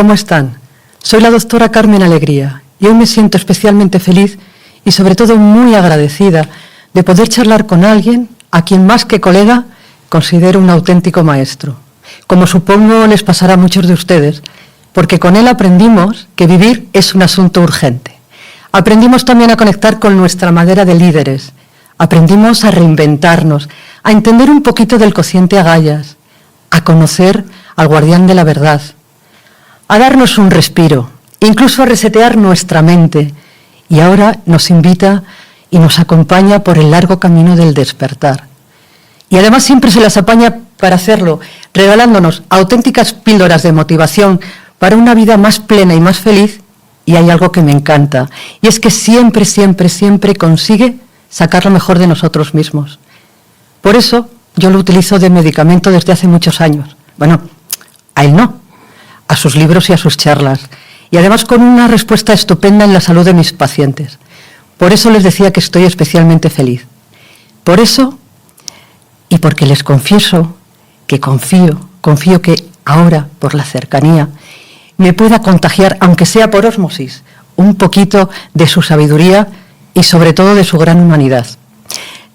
¿cómo están? Soy la doctora Carmen Alegría y hoy me siento especialmente feliz y sobre todo muy agradecida de poder charlar con alguien a quien más que colega considero un auténtico maestro. Como supongo les pasará a muchos de ustedes, porque con él aprendimos que vivir es un asunto urgente. Aprendimos también a conectar con nuestra madera de líderes. Aprendimos a reinventarnos, a entender un poquito del cociente Agallas, a conocer al guardián de la verdad, a darnos un respiro, incluso a resetear nuestra mente. Y ahora nos invita y nos acompaña por el largo camino del despertar. Y además siempre se las apaña para hacerlo, regalándonos auténticas píldoras de motivación para una vida más plena y más feliz. Y hay algo que me encanta, y es que siempre, siempre, siempre consigue sacar lo mejor de nosotros mismos. Por eso yo lo utilizo de medicamento desde hace muchos años. Bueno, a él no, a sus libros y a sus charlas. Y además con una respuesta estupenda en la salud de mis pacientes. Por eso les decía que estoy especialmente feliz. Por eso, y porque les confieso que confío que ahora, por la cercanía, me pueda contagiar, aunque sea por ósmosis, un poquito de su sabiduría y sobre todo de su gran humanidad.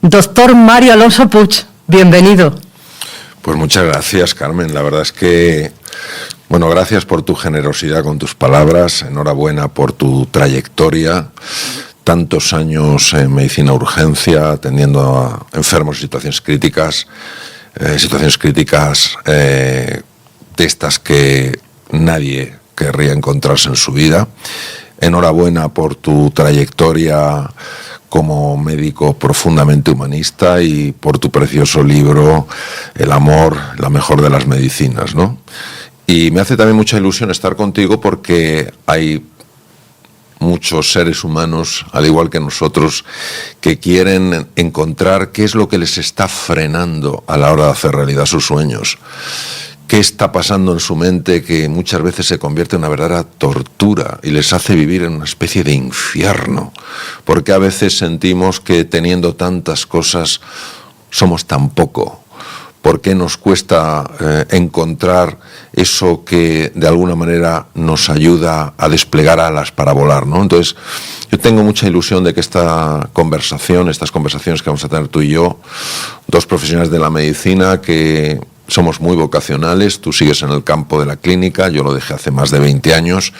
Doctor Mario Alonso Puig, bienvenido. Pues muchas gracias, Carmen. La verdad es que, bueno, gracias por tu generosidad con tus palabras, enhorabuena por tu trayectoria, tantos años en medicina urgencia, atendiendo a enfermos en situaciones críticas de estas que nadie querría encontrarse en su vida. Enhorabuena por tu trayectoria como médico profundamente humanista y por tu precioso libro El amor, la mejor de las medicinas, ¿no? Y me hace también mucha ilusión estar contigo porque hay muchos seres humanos, al igual que nosotros, que quieren encontrar qué es lo que les está frenando a la hora de hacer realidad sus sueños. ¿Qué está pasando en su mente que muchas veces se convierte en una verdadera tortura y les hace vivir en una especie de infierno? Porque a veces sentimos que teniendo tantas cosas somos tan poco. ¿Por qué nos cuesta encontrar eso que de alguna manera nos ayuda a desplegar alas para volar, ¿no? Entonces, yo tengo mucha ilusión de que estas conversaciones que vamos a tener tú y yo, dos profesionales de la medicina que somos muy vocacionales, tú sigues en el campo de la clínica, yo lo dejé hace más de 20 años,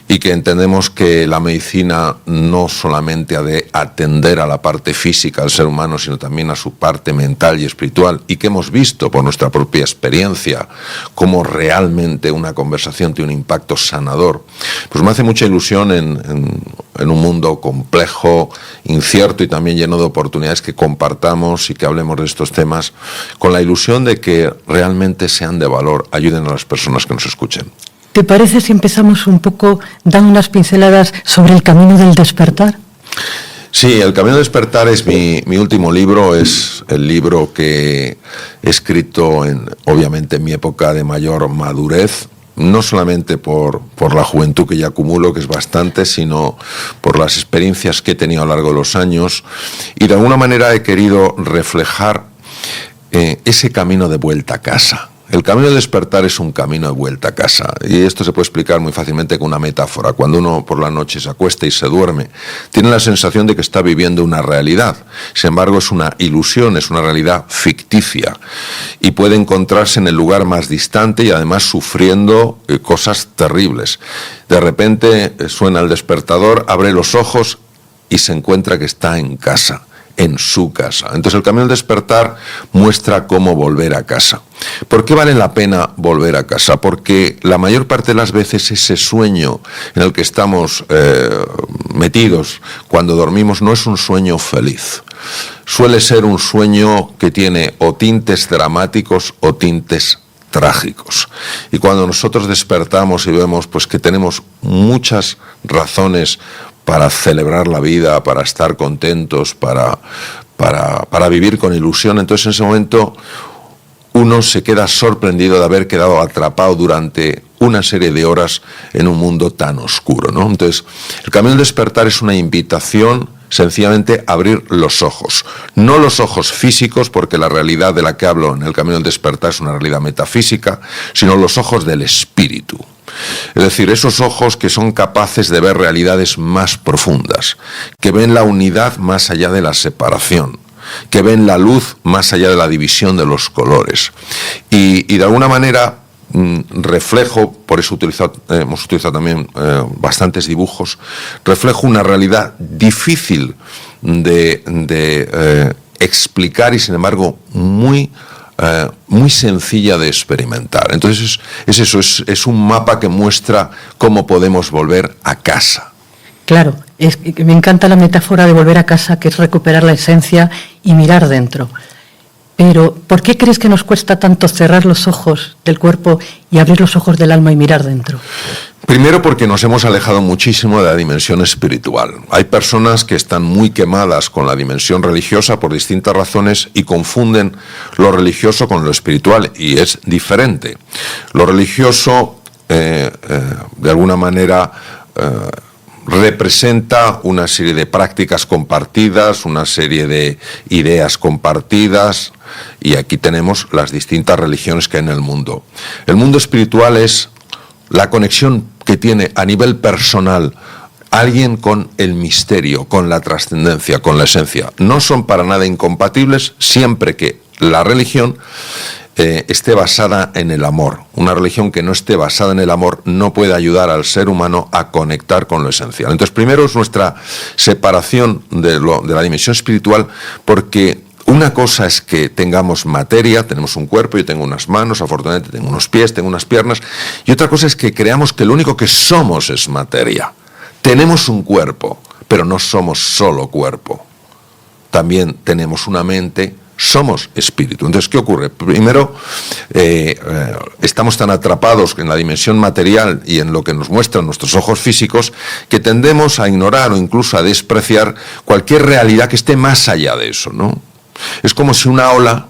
y que entendemos que la medicina no solamente ha de atender a la parte física del ser humano, sino también a su parte mental y espiritual, y que hemos visto por nuestra propia experiencia cómo realmente una conversación tiene un impacto sanador. Pues me hace mucha ilusión en un mundo complejo, incierto y también lleno de oportunidades que compartamos y que hablemos de estos temas con la ilusión de que realmente sean de valor, ayuden a las personas que nos escuchen. ¿Te parece si empezamos un poco dando unas pinceladas sobre el camino del despertar? Sí, El Camino del Despertar es mi último libro, es el libro que he escrito obviamente en mi época de mayor madurez, no solamente por la juventud que ya acumulo, que es bastante, sino por las experiencias que he tenido a lo largo de los años, y de alguna manera he querido reflejar ese camino de vuelta a casa. El camino del despertar es un camino de vuelta a casa, y esto se puede explicar muy fácilmente con una metáfora. Cuando uno por la noche se acuesta y se duerme, tiene la sensación de que está viviendo una realidad. Sin embargo, es una ilusión, es una realidad ficticia, y puede encontrarse en el lugar más distante y además sufriendo cosas terribles. De repente suena el despertador, abre los ojos y se encuentra que está en casa, en su casa. Entonces el camino del despertar muestra cómo volver a casa. ¿Por qué vale la pena volver a casa? Porque la mayor parte de las veces ese sueño en el que estamos metidos cuando dormimos no es un sueño feliz. Suele ser un sueño que tiene o tintes dramáticos o tintes trágicos. Y cuando nosotros despertamos y vemos pues que tenemos muchas razones para celebrar la vida, para estar contentos, para vivir con ilusión, entonces en ese momento uno se queda sorprendido de haber quedado atrapado durante una serie de horas en un mundo tan oscuro, ¿no? Entonces, el camino del despertar es una invitación sencillamente a abrir los ojos. No los ojos físicos, porque la realidad de la que hablo en el camino del despertar es una realidad metafísica, sino los ojos del espíritu. Es decir, esos ojos que son capaces de ver realidades más profundas, que ven la unidad más allá de la separación, que ven la luz más allá de la división de los colores. Y de alguna manera reflejo, por eso hemos utilizado también bastantes dibujos, reflejo una realidad difícil de explicar y sin embargo muy sencilla de experimentar. Entonces es eso, es un mapa que muestra cómo podemos volver a casa. Claro, me encanta la metáfora de volver a casa, que es recuperar la esencia y mirar dentro. Pero, ¿por qué crees que nos cuesta tanto cerrar los ojos del cuerpo y abrir los ojos del alma y mirar dentro? Primero porque nos hemos alejado muchísimo de la dimensión espiritual. Hay personas que están muy quemadas con la dimensión religiosa por distintas razones y confunden lo religioso con lo espiritual, y es diferente. Lo religioso, de alguna manera, representa una serie de prácticas compartidas, una serie de ideas compartidas, y aquí tenemos las distintas religiones que hay en el mundo. El mundo espiritual es la conexión que tiene a nivel personal alguien con el misterio, con la trascendencia, con la esencia. No son para nada incompatibles siempre que la religión esté basada en el amor. Una religión que no esté basada en el amor no puede ayudar al ser humano a conectar con lo esencial. Entonces, primero es nuestra separación de la dimensión espiritual, porque una cosa es que tengamos materia, tenemos un cuerpo, yo tengo unas manos, afortunadamente tengo unos pies, tengo unas piernas, y otra cosa es que creamos que lo único que somos es materia. Tenemos un cuerpo, pero no somos solo cuerpo. También tenemos una mente, somos espíritu. Entonces, ¿qué ocurre? Primero, estamos tan atrapados en la dimensión material y en lo que nos muestran nuestros ojos físicos que tendemos a ignorar o incluso a despreciar cualquier realidad que esté más allá de eso, ¿no? Es como si una ola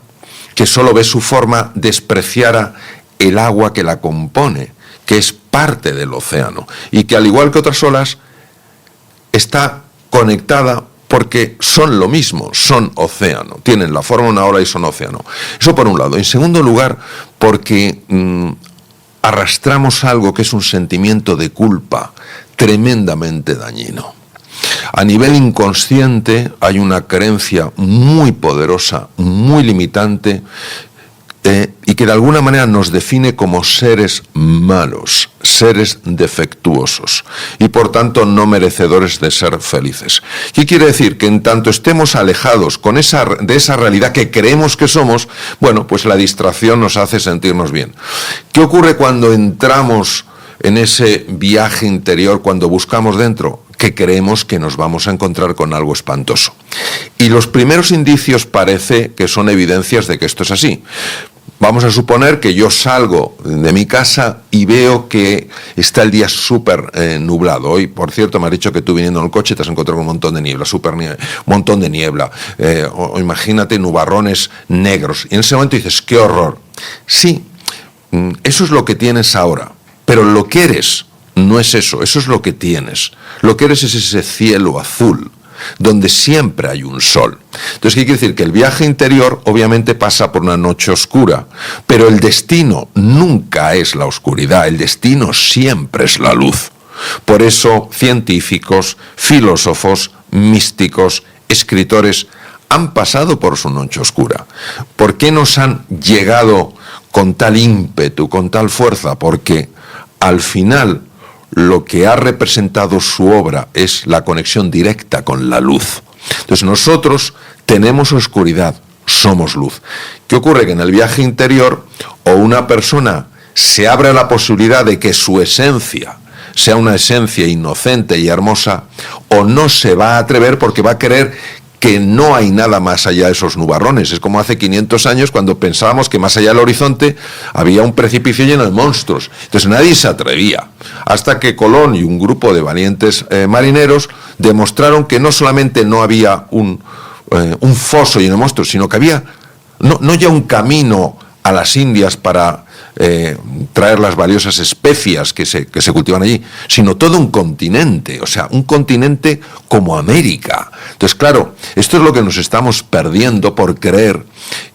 que solo ve su forma despreciara el agua que la compone, que es parte del océano, y que al igual que otras olas está conectada porque son lo mismo, son océano, tienen la forma de una ola y son océano. Eso por un lado. En segundo lugar, porque arrastramos algo que es un sentimiento de culpa tremendamente dañino. A nivel inconsciente hay una creencia muy poderosa, muy limitante, y que de alguna manera nos define como seres malos, seres defectuosos y por tanto no merecedores de ser felices. ¿Qué quiere decir? Que en tanto estemos alejados de esa realidad que creemos que somos, bueno, pues la distracción nos hace sentirnos bien. ¿Qué ocurre cuando entramos en ese viaje interior, cuando buscamos dentro? Que creemos que nos vamos a encontrar con algo espantoso. Y los primeros indicios parece que son evidencias de que esto es así. Vamos a suponer que yo salgo de mi casa y veo que está el día súper nublado. Hoy, por cierto, me has dicho que tú viniendo en el coche te has encontrado con un montón de niebla, un montón de niebla. O imagínate nubarrones negros. Y en ese momento dices, ¡qué horror! Sí, eso es lo que tienes ahora. Pero lo que eres no es eso, eso es lo que tienes. Lo que eres es ese cielo azul, donde siempre hay un sol. Entonces, ¿qué quiere decir? Que el viaje interior obviamente pasa por una noche oscura, pero el destino nunca es la oscuridad, el destino siempre es la luz. Por eso, científicos, filósofos, místicos, escritores han pasado por su noche oscura. ¿Por qué nos han llegado con tal ímpetu, con tal fuerza? Porque al final lo que ha representado su obra es la conexión directa con la luz. Entonces nosotros tenemos oscuridad, somos luz. ¿Qué ocurre? Que en el viaje interior o una persona se abre a la posibilidad de que su esencia sea una esencia inocente y hermosa, o no se va a atrever porque va a creer que no hay nada más allá de esos nubarrones. Es como hace 500 años cuando pensábamos que más allá del horizonte había un precipicio lleno de monstruos. Entonces nadie se atrevía. Hasta que Colón y un grupo de valientes marineros demostraron que no solamente no había un foso lleno de monstruos, sino que había no ya un camino a las Indias para traer las valiosas especias que se cultivan allí, sino todo un continente, o sea, un continente como América. Entonces, claro, esto es lo que nos estamos perdiendo por creer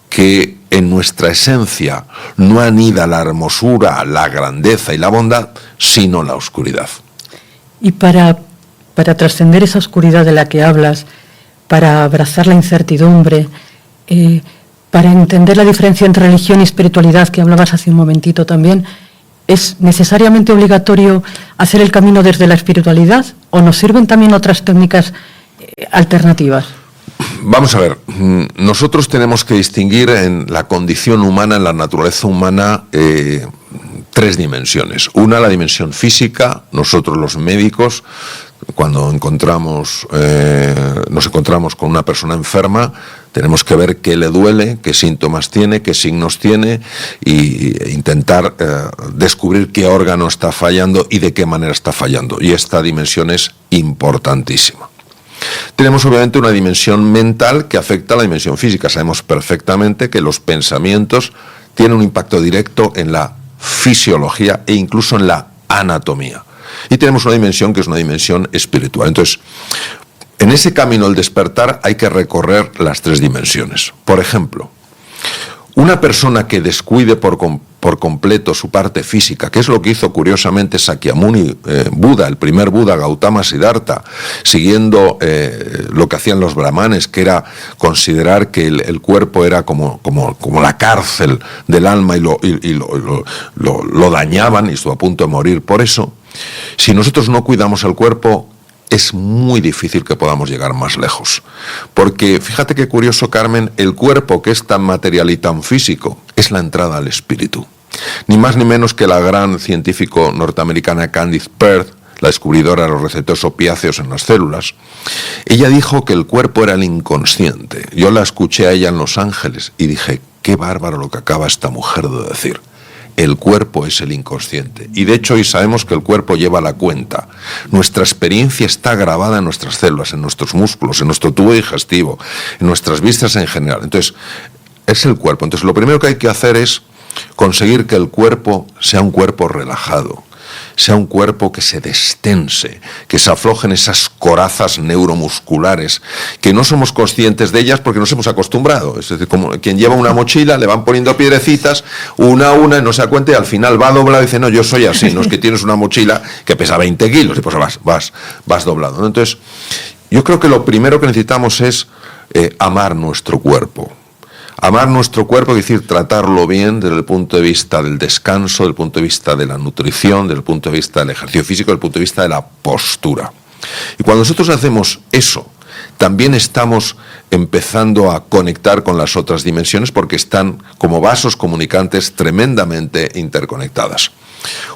que en nuestra esencia no anida la hermosura, la grandeza y la bondad, sino la oscuridad. Y para trascender esa oscuridad de la que hablas, para abrazar la incertidumbre, para entender la diferencia entre religión y espiritualidad que hablabas hace un momentito también, ¿es necesariamente obligatorio hacer el camino desde la espiritualidad o nos sirven también otras técnicas alternativas? Vamos a ver, nosotros tenemos que distinguir en la condición humana, en la naturaleza humana, tres dimensiones. Una, la dimensión física. Nosotros los médicos, cuando nos encontramos con una persona enferma, tenemos que ver qué le duele, qué síntomas tiene, qué signos tiene e intentar descubrir qué órgano está fallando y de qué manera está fallando. Y esta dimensión es importantísima. Tenemos obviamente una dimensión mental que afecta a la dimensión física. Sabemos perfectamente que los pensamientos tienen un impacto directo en la fisiología e incluso en la anatomía. Y tenemos una dimensión que es una dimensión espiritual. Entonces, en ese camino del despertar hay que recorrer las tres dimensiones. Por ejemplo, una persona que descuide por completo su parte física, que es lo que hizo curiosamente Sakyamuni Buda, el primer Buda, Gautama Siddhartha, siguiendo lo que hacían los brahmanes, que era considerar que el cuerpo era como la cárcel del alma y lo dañaban y estuvo a punto de morir. Por eso, si nosotros no cuidamos el cuerpo, es muy difícil que podamos llegar más lejos. Porque, fíjate qué curioso, Carmen, el cuerpo, que es tan material y tan físico, es la entrada al espíritu. Ni más ni menos que la gran científico norteamericana Candice Pert, la descubridora de los receptores opiáceos en las células, ella dijo que el cuerpo era el inconsciente. Yo la escuché a ella en Los Ángeles y dije, qué bárbaro lo que acaba esta mujer de decir. El cuerpo es el inconsciente. Y de hecho hoy sabemos que el cuerpo lleva la cuenta. Nuestra experiencia está grabada en nuestras células, en nuestros músculos, en nuestro tubo digestivo, en nuestras vísceras en general. Entonces, es el cuerpo. Entonces, lo primero que hay que hacer es conseguir que el cuerpo sea un cuerpo relajado, sea un cuerpo que se destense, que se aflojen esas corazas neuromusculares, que no somos conscientes de ellas porque nos hemos acostumbrado. Es decir, como quien lleva una mochila, le van poniendo piedrecitas, una a una, y no se da cuenta, y al final va doblado y dice, no, yo soy así. No es que tienes una mochila que pesa 20 kilos, y pues vas doblado, ¿no? Entonces, yo creo que lo primero que necesitamos es amar nuestro cuerpo. Amar nuestro cuerpo, es decir, tratarlo bien desde el punto de vista del descanso, desde el punto de vista de la nutrición, desde el punto de vista del ejercicio físico, desde el punto de vista de la postura. Y cuando nosotros hacemos eso, también estamos empezando a conectar con las otras dimensiones porque están como vasos comunicantes tremendamente interconectadas.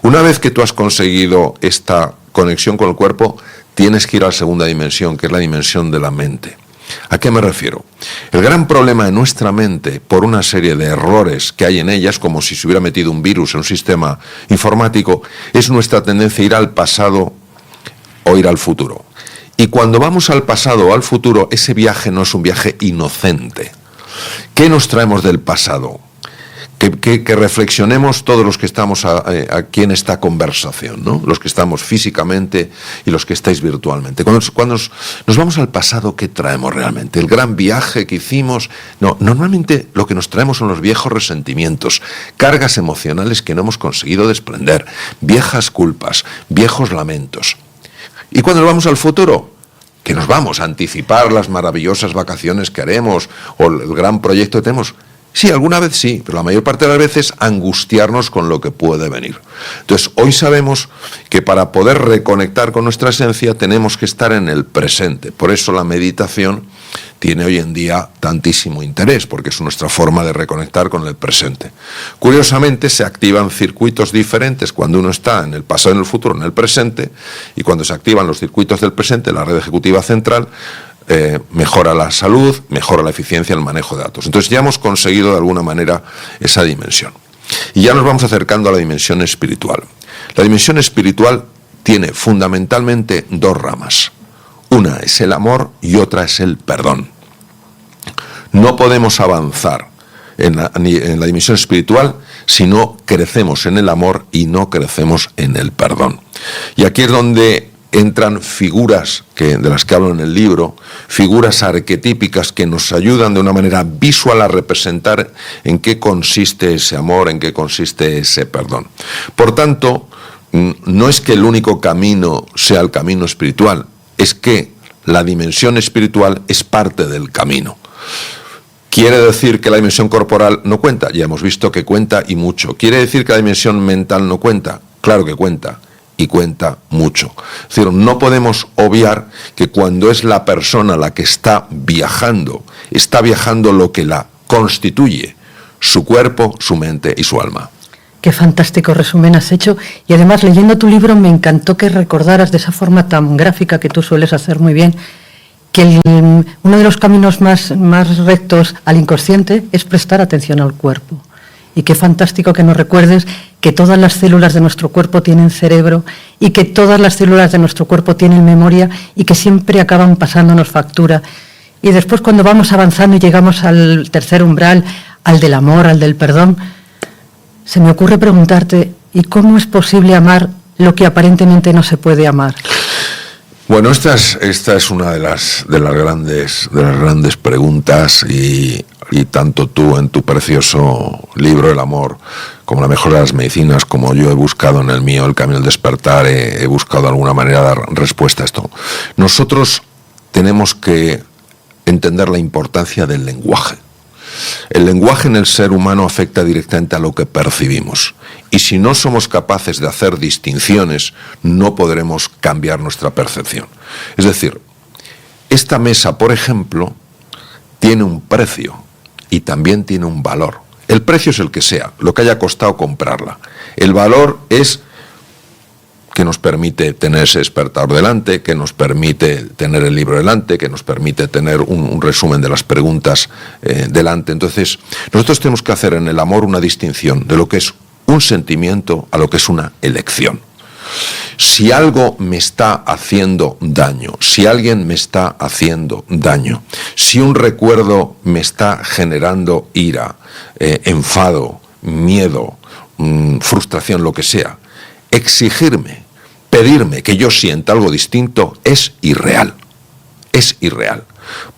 Una vez que tú has conseguido esta conexión con el cuerpo, tienes que ir a la segunda dimensión, que es la dimensión de la mente. ¿A qué me refiero? El gran problema de nuestra mente, por una serie de errores que hay en ellas, como si se hubiera metido un virus en un sistema informático, es nuestra tendencia a ir al pasado o ir al futuro. Y cuando vamos al pasado o al futuro, ese viaje no es un viaje inocente. ¿Qué nos traemos del pasado? Que reflexionemos todos los que estamos aquí en esta conversación, ¿no? Los que estamos físicamente y los que estáis virtualmente. Cuando nos vamos al pasado, ¿qué traemos realmente? El gran viaje que hicimos. No, normalmente lo que nos traemos son los viejos resentimientos, cargas emocionales que no hemos conseguido desprender, viejas culpas, viejos lamentos. Y cuando nos vamos al futuro, que nos vamos a anticipar las maravillosas vacaciones que haremos o el gran proyecto que tenemos. Sí, alguna vez sí, pero la mayor parte de las veces angustiarnos con lo que puede venir. Entonces, hoy sabemos que para poder reconectar con nuestra esencia tenemos que estar en el presente. Por eso la meditación tiene hoy en día tantísimo interés, porque es nuestra forma de reconectar con el presente. Curiosamente, se activan circuitos diferentes cuando uno está en el pasado, en el futuro, en el presente, y cuando se activan los circuitos del presente, la red ejecutiva central, mejora la salud, mejora la eficiencia en el manejo de datos. Entonces ya hemos conseguido de alguna manera esa dimensión. Y ya nos vamos acercando a la dimensión espiritual. La dimensión espiritual tiene fundamentalmente dos ramas. Una es el amor y otra es el perdón. No podemos avanzar en la dimensión espiritual si no crecemos en el amor y no crecemos en el perdón. Y aquí es donde entran figuras de las que hablo en el libro, figuras arquetípicas que nos ayudan de una manera visual a representar en qué consiste ese amor, en qué consiste ese perdón. Por tanto, no es que el único camino sea el camino espiritual, es que la dimensión espiritual es parte del camino. ¿Quiere decir que la dimensión corporal no cuenta? Ya hemos visto que cuenta y mucho. ¿Quiere decir que la dimensión mental no cuenta? Claro que cuenta. Y cuenta mucho. Es decir, no podemos obviar que cuando es la persona la que está viajando lo que la constituye, su cuerpo, su mente y su alma. Qué fantástico resumen has hecho, y además leyendo tu libro me encantó que recordaras de esa forma tan gráfica que tú sueles hacer muy bien, que uno de los caminos más rectos al inconsciente es prestar atención al cuerpo. Y qué fantástico que nos recuerdes que todas las células de nuestro cuerpo tienen cerebro y que todas las células de nuestro cuerpo tienen memoria y que siempre acaban pasándonos factura. Y después, cuando vamos avanzando y llegamos al tercer umbral, al del amor, al del perdón, se me ocurre preguntarte, ¿y cómo es posible amar lo que aparentemente no se puede amar? Bueno, esta es una de las grandes preguntas, y tanto tú en tu precioso libro El amor, como La mejor de las medicinas, como yo he buscado en el mío El camino del despertar, he buscado de alguna manera dar respuesta a esto. Nosotros tenemos que entender la importancia del lenguaje. El lenguaje en el ser humano afecta directamente a lo que percibimos. Y si no somos capaces de hacer distinciones, no podremos cambiar nuestra percepción. Es decir, esta mesa, por ejemplo, tiene un precio y también tiene un valor. El precio es el que sea, lo que haya costado comprarla. El valor es que nos permite tener ese despertador delante, que nos permite tener el libro delante, que nos permite tener un resumen de las preguntas delante. Entonces, nosotros tenemos que hacer en el amor una distinción de lo que es un sentimiento a lo que es una elección. Si algo me está haciendo daño, si alguien me está haciendo daño, si un recuerdo me está generando ira, enfado, miedo, frustración, lo que sea, exigirme, pedirme que yo sienta algo distinto es irreal. Es irreal.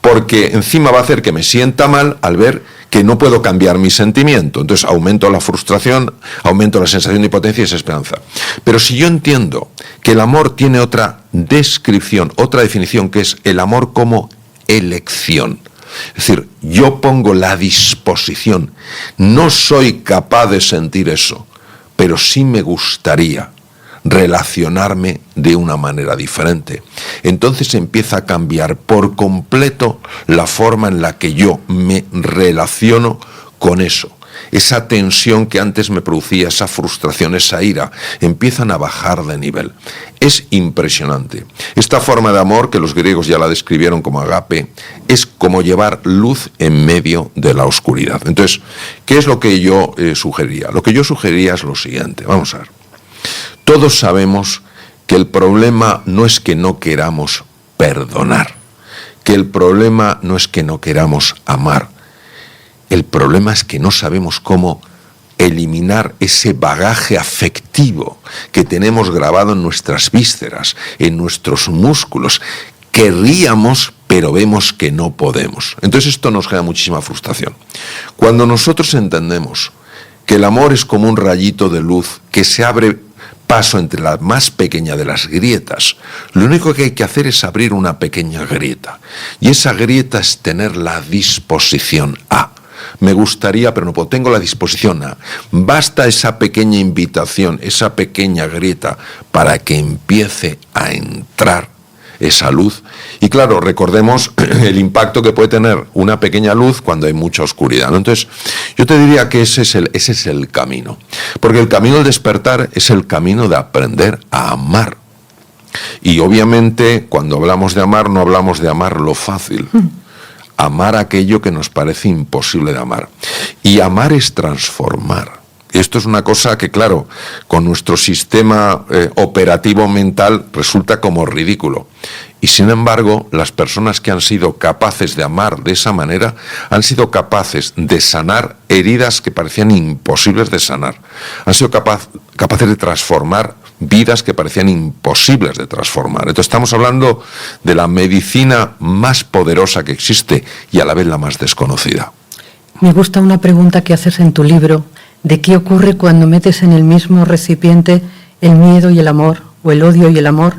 Porque encima va a hacer que me sienta mal al ver que no puedo cambiar mi sentimiento. Entonces aumento la frustración, aumento la sensación de impotencia y desesperanza. Pero si yo entiendo que el amor tiene otra descripción, otra definición, que es el amor como elección. Es decir, yo pongo la disposición. No soy capaz de sentir eso, pero sí me gustaría relacionarme de una manera diferente. Entonces empieza a cambiar por completo la forma en la que yo me relaciono con eso. Esa tensión que antes me producía, esa frustración, esa ira, empiezan a bajar de nivel. Es impresionante. Esta forma de amor, que los griegos ya la describieron como agape, es como llevar luz en medio de la oscuridad. Entonces, ¿qué es lo que yo sugeriría? Lo que yo sugeriría es lo siguiente. Vamos a ver. Todos sabemos que el problema no es que no queramos perdonar, que el problema no es que no queramos amar. El problema es que no sabemos cómo eliminar ese bagaje afectivo que tenemos grabado en nuestras vísceras, en nuestros músculos. Querríamos, pero vemos que no podemos. Entonces esto nos genera muchísima frustración. Cuando nosotros entendemos que el amor es como un rayito de luz que se abre paso entre la más pequeña de las grietas, lo único que hay que hacer es abrir una pequeña grieta. Y esa grieta es tener la disposición a. Me gustaría, pero no puedo. Tengo la disposición a. Basta esa pequeña invitación, esa pequeña grieta, para que empiece a entrar esa luz. Y claro, recordemos el impacto que puede tener una pequeña luz cuando hay mucha oscuridad, ¿no? Entonces, yo te diría que ese es el camino. Porque el camino del despertar es el camino de aprender a amar. Y obviamente, cuando hablamos de amar, no hablamos de amar lo fácil. Amar aquello que nos parece imposible de amar. Y amar es transformar. Esto es una cosa que, claro, con nuestro sistema operativo mental resulta como ridículo. Y sin embargo, las personas que han sido capaces de amar de esa manera han sido capaces de sanar heridas que parecían imposibles de sanar. Han sido capaces de transformar vidas que parecían imposibles de transformar. Entonces estamos hablando de la medicina más poderosa que existe y a la vez la más desconocida. Me gusta una pregunta que haces en tu libro, de qué ocurre cuando metes en el mismo recipiente el miedo y el amor, o el odio y el amor.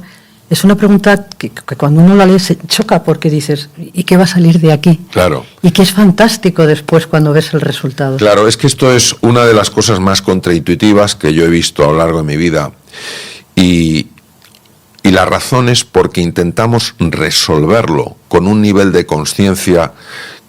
Es una pregunta que cuando uno la lee se choca porque dices, ¿y qué va a salir de aquí? Claro. Y que es fantástico después cuando ves el resultado. Claro, es que esto es una de las cosas más contraintuitivas que yo he visto a lo largo de mi vida. Y la razón es porque intentamos resolverlo con un nivel de conciencia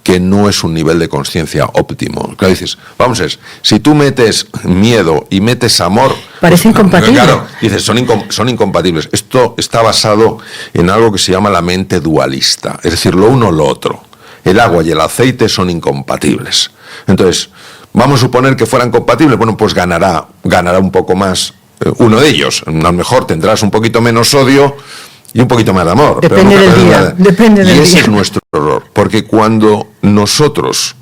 que no es un nivel de conciencia óptimo. Claro, dices, vamos a ver, si tú metes miedo y metes amor... Parece incompatible. Claro, dices, son incompatibles. Esto está basado en algo que se llama la mente dualista, es decir, lo uno o lo otro. El agua y el aceite son incompatibles. Entonces, vamos a suponer que fueran compatibles, bueno, pues ganará un poco más uno de ellos. A lo mejor tendrás un poquito menos odio y un poquito más de amor. Depende del día. Depende del día. Y ese es nuestro error, porque cuando nosotros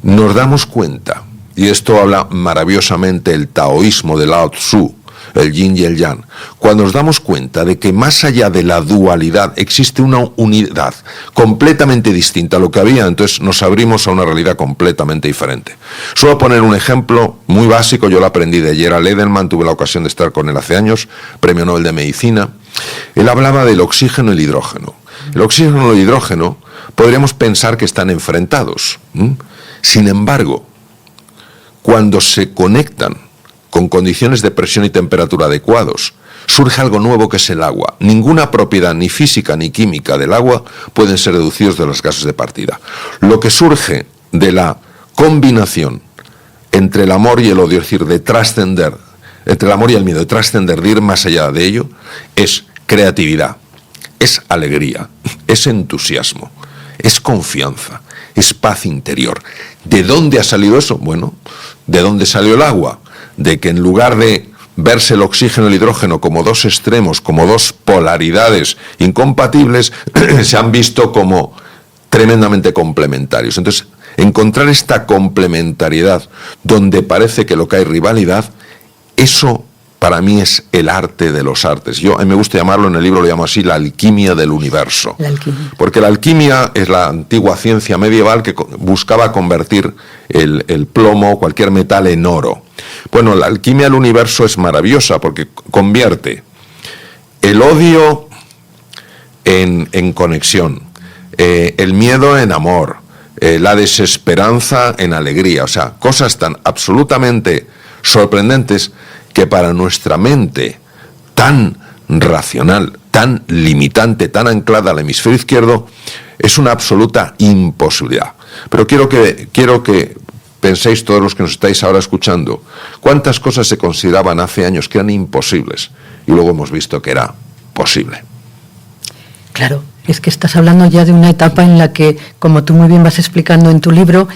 nos damos cuenta, y esto habla maravillosamente el taoísmo de Lao Tzu, el yin y el yang, cuando nos damos cuenta de que más allá de la dualidad existe una unidad completamente distinta a lo que había, entonces nos abrimos a una realidad completamente diferente. Suelo poner un ejemplo muy básico, yo lo aprendí de Gerald Edelman, tuve la ocasión de estar con él hace años, Premio Nobel de Medicina. Él hablaba del oxígeno y el hidrógeno. El oxígeno y el hidrógeno podríamos pensar que están enfrentados. Sin embargo, cuando se conectan con condiciones de presión y temperatura adecuados, surge algo nuevo que es el agua. Ninguna propiedad, ni física ni química del agua, pueden ser deducidos de los gases de partida. Lo que surge de la combinación entre el amor y el odio, es decir, de trascender, entre el amor y el miedo, de trascender, de ir más allá de ello, es creatividad, es alegría, es entusiasmo, es confianza, es paz interior. ¿De dónde ha salido eso? Bueno, ¿de dónde salió el agua? De que en lugar de verse el oxígeno y el hidrógeno como dos extremos, como dos polaridades incompatibles, se han visto como tremendamente complementarios. Entonces, encontrar esta complementariedad donde parece que lo que hay rivalidad, eso para mí es el arte de los artes. A mí me gusta llamarlo, en el libro lo llamo así, la alquimia del universo. La alquimia. Porque la alquimia es la antigua ciencia medieval que buscaba convertir el plomo o cualquier metal en oro. Bueno, la alquimia del universo es maravillosa porque convierte el odio en conexión, el miedo en amor, la desesperanza en alegría. O sea, cosas tan absolutamente sorprendentes que para nuestra mente tan racional, tan limitante, tan anclada al hemisferio izquierdo, es una absoluta imposibilidad. Pero quiero que penséis, todos los que nos estáis ahora escuchando, cuántas cosas se consideraban hace años que eran imposibles y luego hemos visto que era posible. Claro, es que estás hablando ya de una etapa en la que, como tú muy bien vas explicando en tu libro,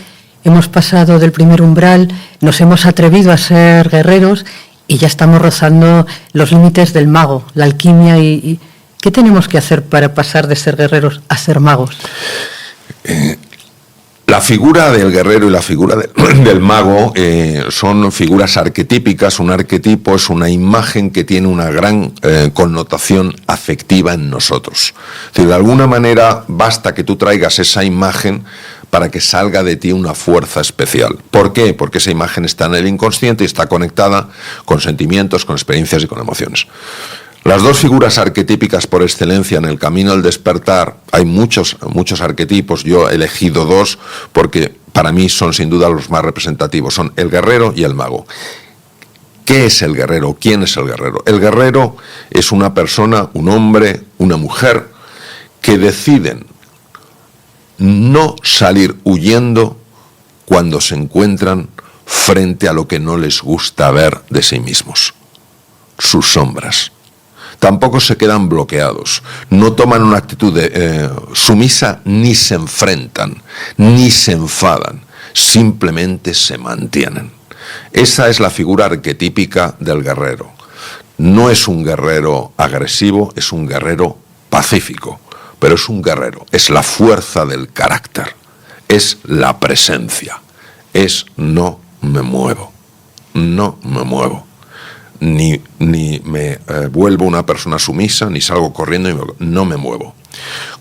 hemos pasado del primer umbral, nos hemos atrevido a ser guerreros y ya estamos rozando los límites del mago, la alquimia. Y ¿qué tenemos que hacer para pasar de ser guerreros a ser magos? La figura del guerrero y la figura del mago son figuras arquetípicas. Un arquetipo es una imagen que tiene una gran connotación afectiva en nosotros. Es decir, de alguna manera basta que tú traigas esa imagen para que salga de ti una fuerza especial. ¿Por qué? Porque esa imagen está en el inconsciente y está conectada con sentimientos, con experiencias y con emociones. Las dos figuras arquetípicas por excelencia en el camino del despertar, hay muchos arquetipos, yo he elegido dos porque para mí son sin duda los más representativos, son el guerrero y el mago. ¿Qué es el guerrero? ¿Quién es el guerrero? El guerrero es una persona, un hombre, una mujer, que deciden no salir huyendo cuando se encuentran frente a lo que no les gusta ver de sí mismos, sus sombras. Tampoco se quedan bloqueados, no toman una actitud sumisa, ni se enfrentan, ni se enfadan, simplemente se mantienen. Esa es la figura arquetípica del guerrero. No es un guerrero agresivo, es un guerrero pacífico, pero es un guerrero, es la fuerza del carácter, es la presencia, es no me muevo, no me muevo. ni me vuelvo una persona sumisa, ni salgo corriendo, no me muevo.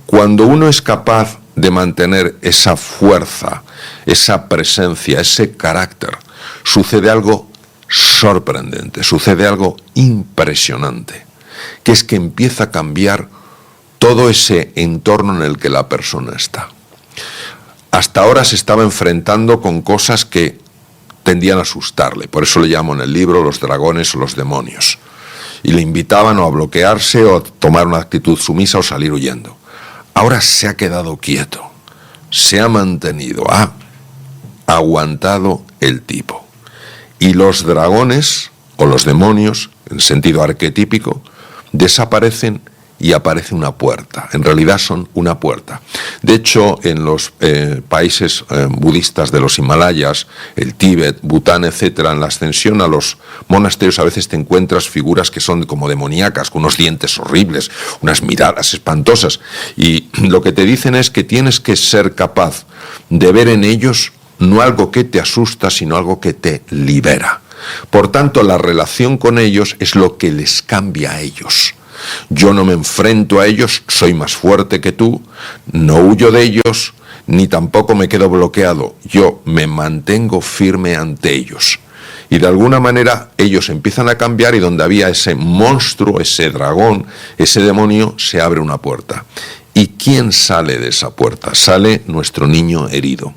Cuando uno es capaz de mantener esa fuerza, esa presencia, ese carácter, sucede algo sorprendente, sucede algo impresionante, que es que empieza a cambiar todo ese entorno en el que la persona está. Hasta ahora se estaba enfrentando con cosas que tendían a asustarle, por eso le llamo en el libro los dragones o los demonios, y le invitaban o a bloquearse o a tomar una actitud sumisa o salir huyendo. Ahora se ha quedado quieto, se ha mantenido, ha aguantado el tipo. Y los dragones o los demonios, en sentido arquetípico, desaparecen y aparece una puerta. En realidad son una puerta. De hecho, en los países budistas de los Himalayas, el Tíbet, Bután, etcétera, en la ascensión a los monasterios a veces te encuentras figuras que son como demoníacas, con unos dientes horribles, unas miradas espantosas. Y lo que te dicen es que tienes que ser capaz de ver en ellos no algo que te asusta, sino algo que te libera. Por tanto, la relación con ellos es lo que les cambia a ellos. Yo no me enfrento a ellos, soy más fuerte que tú, no huyo de ellos, ni tampoco me quedo bloqueado. Yo me mantengo firme ante ellos. Y de alguna manera ellos empiezan a cambiar y donde había ese monstruo, ese dragón, ese demonio, se abre una puerta. ¿Y quién sale de esa puerta? Sale nuestro niño herido.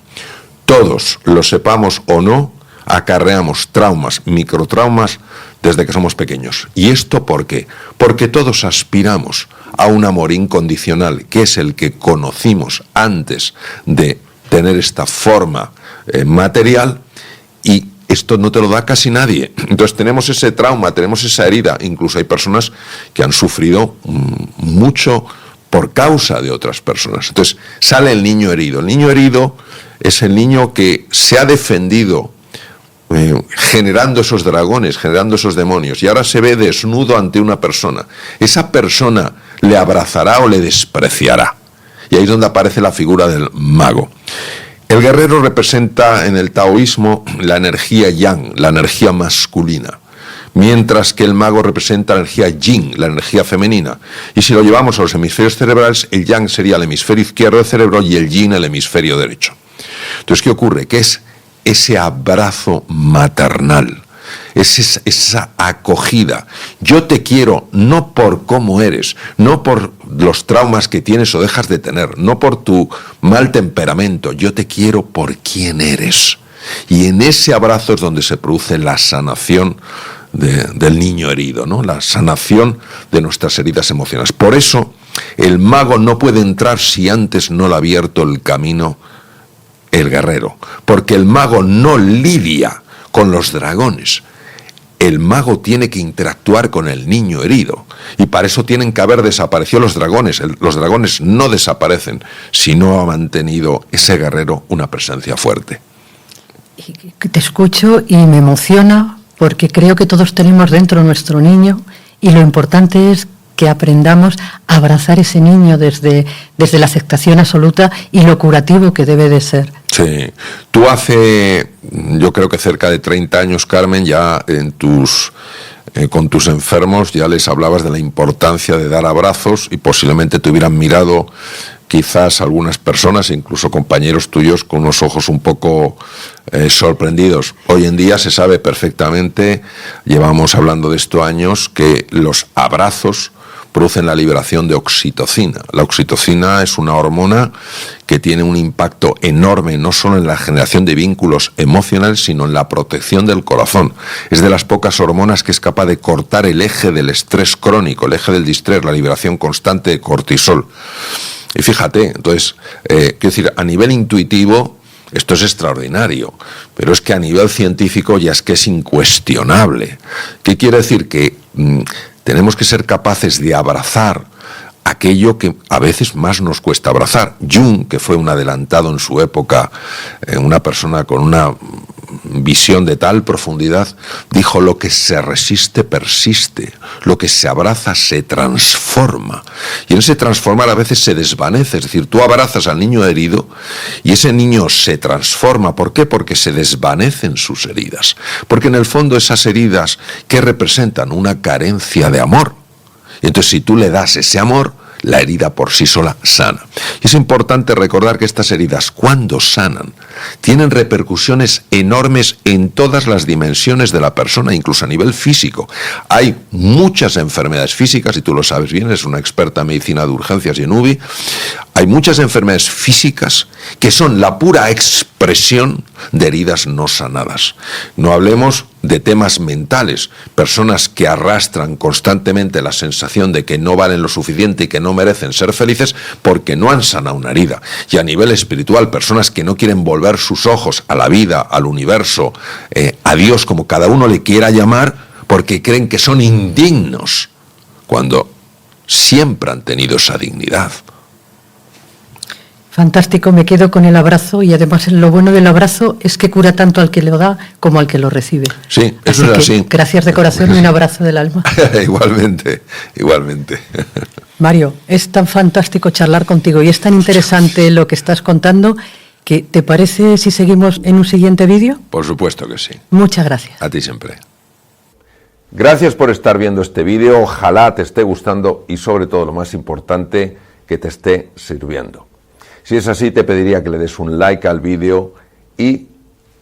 Todos, lo sepamos o no, acarreamos traumas, microtraumas, desde que somos pequeños. ¿Y esto por qué? Porque todos aspiramos a un amor incondicional, que es el que conocimos antes de tener esta forma material, y esto no te lo da casi nadie. Entonces tenemos ese trauma, tenemos esa herida. Incluso hay personas que han sufrido mucho por causa de otras personas. Entonces sale el niño herido. El niño herido es el niño que se ha defendido generando esos dragones, generando esos demonios, y ahora se ve desnudo ante una persona. Esa persona le abrazará o le despreciará. Y ahí es donde aparece la figura del mago. El guerrero representa en el taoísmo la energía yang, la energía masculina, mientras que el mago representa la energía yin, la energía femenina. Y si lo llevamos a los hemisferios cerebrales, el yang sería el hemisferio izquierdo del cerebro y el yin el hemisferio derecho. Entonces, ¿qué ocurre? Que es ese abrazo maternal, es esa acogida. Yo te quiero no por cómo eres, no por los traumas que tienes o dejas de tener, no por tu mal temperamento, yo te quiero por quién eres. Y en ese abrazo es donde se produce la sanación del niño herido, ¿no? La sanación de nuestras heridas emocionales. Por eso el mago no puede entrar si antes no le ha abierto el camino el guerrero, porque el mago no lidia con los dragones. El mago tiene que interactuar con el niño herido, y para eso tienen que haber desaparecido los dragones. Los dragones no desaparecen si no ha mantenido ese guerrero una presencia fuerte. Te escucho y me emociona, porque creo que todos tenemos dentro nuestro niño, y lo importante es que aprendamos a abrazar ese niño desde la aceptación absoluta y lo curativo que debe de ser. Sí. Tú hace, yo creo que cerca de 30 años, Carmen, ya con tus enfermos ya les hablabas de la importancia de dar abrazos, y posiblemente te hubieran mirado quizás algunas personas, incluso compañeros tuyos, con unos ojos un poco sorprendidos. Hoy en día se sabe perfectamente, llevamos hablando de esto años, que los abrazos producen la liberación de oxitocina. La oxitocina es una hormona que tiene un impacto enorme, no solo en la generación de vínculos emocionales, sino en la protección del corazón. Es de las pocas hormonas que es capaz de cortar el eje del estrés crónico, el eje del distrés, la liberación constante de cortisol. Y fíjate, entonces, quiero decir, a nivel intuitivo, esto es extraordinario, pero es que a nivel científico ya es que es incuestionable. ¿Qué quiere decir? Que tenemos que ser capaces de abrazar aquello que a veces más nos cuesta abrazar. Jung, que fue un adelantado en su época, una persona con una visión de tal profundidad, dijo: lo que se resiste persiste, lo que se abraza se transforma. Y en ese transformar a veces se desvanece, es decir, tú abrazas al niño herido y ese niño se transforma. ¿Por qué? Porque se desvanecen sus heridas. Porque en el fondo esas heridas, ¿qué representan? Una carencia de amor. Y entonces si tú le das ese amor, la herida por sí sola sana. Y es importante recordar que estas heridas, cuando sanan, tienen repercusiones enormes en todas las dimensiones de la persona, incluso a nivel físico. Hay muchas enfermedades físicas, y tú lo sabes bien, eres una experta en medicina de urgencias y en UBI. Hay muchas enfermedades físicas que son la pura expresión de heridas no sanadas. No hablemos de temas mentales, personas que arrastran constantemente la sensación de que no valen lo suficiente y que no merecen ser felices porque no han sanado una herida. Y a nivel espiritual, personas que no quieren volver sus ojos a la vida, al universo, a Dios, como cada uno le quiera llamar, porque creen que son indignos, cuando siempre han tenido esa dignidad. Fantástico, me quedo con el abrazo, y además lo bueno del abrazo es que cura tanto al que lo da como al que lo recibe. Sí, eso es así. Gracias de corazón y un abrazo del alma. Igualmente, igualmente. Mario, es tan fantástico charlar contigo y es tan interesante lo que estás contando, que ¿te parece si seguimos en un siguiente vídeo? Por supuesto que sí. Muchas gracias. A ti siempre. Gracias por estar viendo este vídeo, ojalá te esté gustando y sobre todo lo más importante, que te esté sirviendo. Si es así, te pediría que le des un like al vídeo y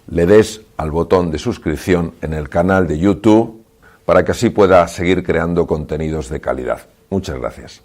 le des al botón de suscripción en el canal de YouTube para que así pueda seguir creando contenidos de calidad. Muchas gracias.